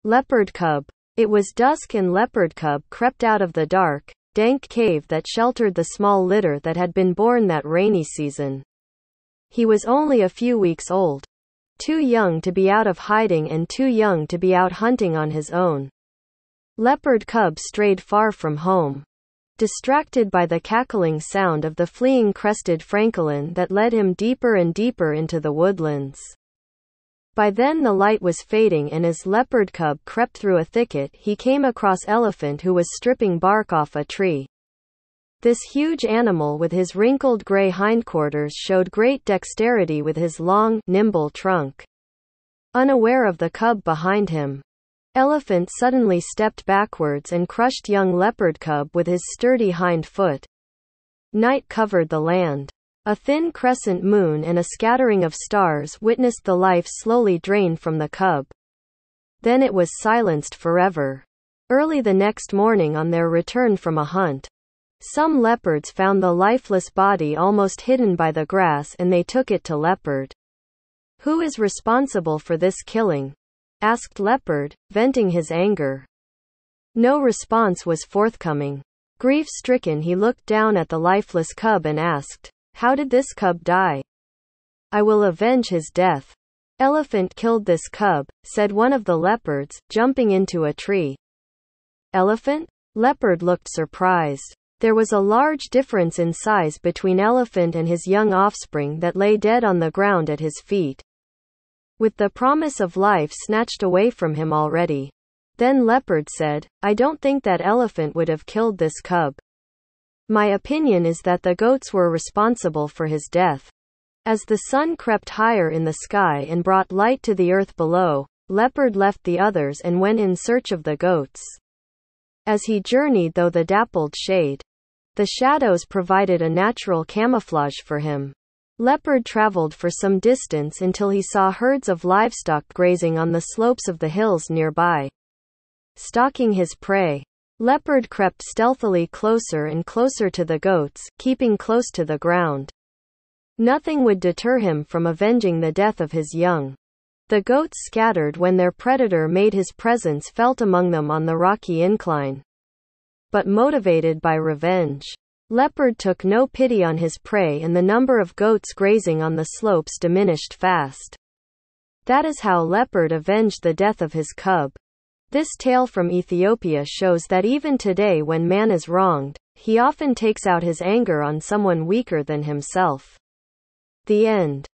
Leopard Cub. It was dusk and Leopard Cub crept out of the dark, dank cave that sheltered the small litter that had been born that rainy season. He was only a few weeks old. Too young to be out of hiding and too young to be out hunting on his own. Leopard Cub strayed far from home, distracted by the cackling sound of the fleeing crested francolin that led him deeper and deeper into the woodlands. By then the light was fading, and as Leopard Cub crept through a thicket he came across Elephant, who was stripping bark off a tree. This huge animal with his wrinkled gray hindquarters showed great dexterity with his long, nimble trunk. Unaware of the cub behind him, Elephant suddenly stepped backwards and crushed young Leopard Cub with his sturdy hind foot. Night covered the land. A thin crescent moon and a scattering of stars witnessed the life slowly drain from the cub. Then it was silenced forever. Early the next morning, on their return from a hunt, some leopards found the lifeless body almost hidden by the grass, and they took it to Leopard. "Who is responsible for this killing?" asked Leopard, venting his anger. No response was forthcoming. Grief-stricken, he looked down at the lifeless cub and asked, "How did this cub die?" "I will avenge his death." "Elephant killed this cub," said one of the leopards, jumping into a tree. "Elephant?" Leopard looked surprised. There was a large difference in size between Elephant and his young offspring that lay dead on the ground at his feet, with the promise of life snatched away from him already. Then Leopard said, "I don't think that Elephant would have killed this cub. My opinion is that the goats were responsible for his death." As the sun crept higher in the sky and brought light to the earth below, Leopard left the others and went in search of the goats. As he journeyed through the dappled shade, the shadows provided a natural camouflage for him. Leopard traveled for some distance until he saw herds of livestock grazing on the slopes of the hills nearby. Stalking his prey, Leopard crept stealthily closer and closer to the goats, keeping close to the ground. Nothing would deter him from avenging the death of his young. The goats scattered when their predator made his presence felt among them on the rocky incline. But motivated by revenge, Leopard took no pity on his prey, and the number of goats grazing on the slopes diminished fast. That is how Leopard avenged the death of his cub. This tale from Ethiopia shows that even today, when man is wronged, he often takes out his anger on someone weaker than himself. The end.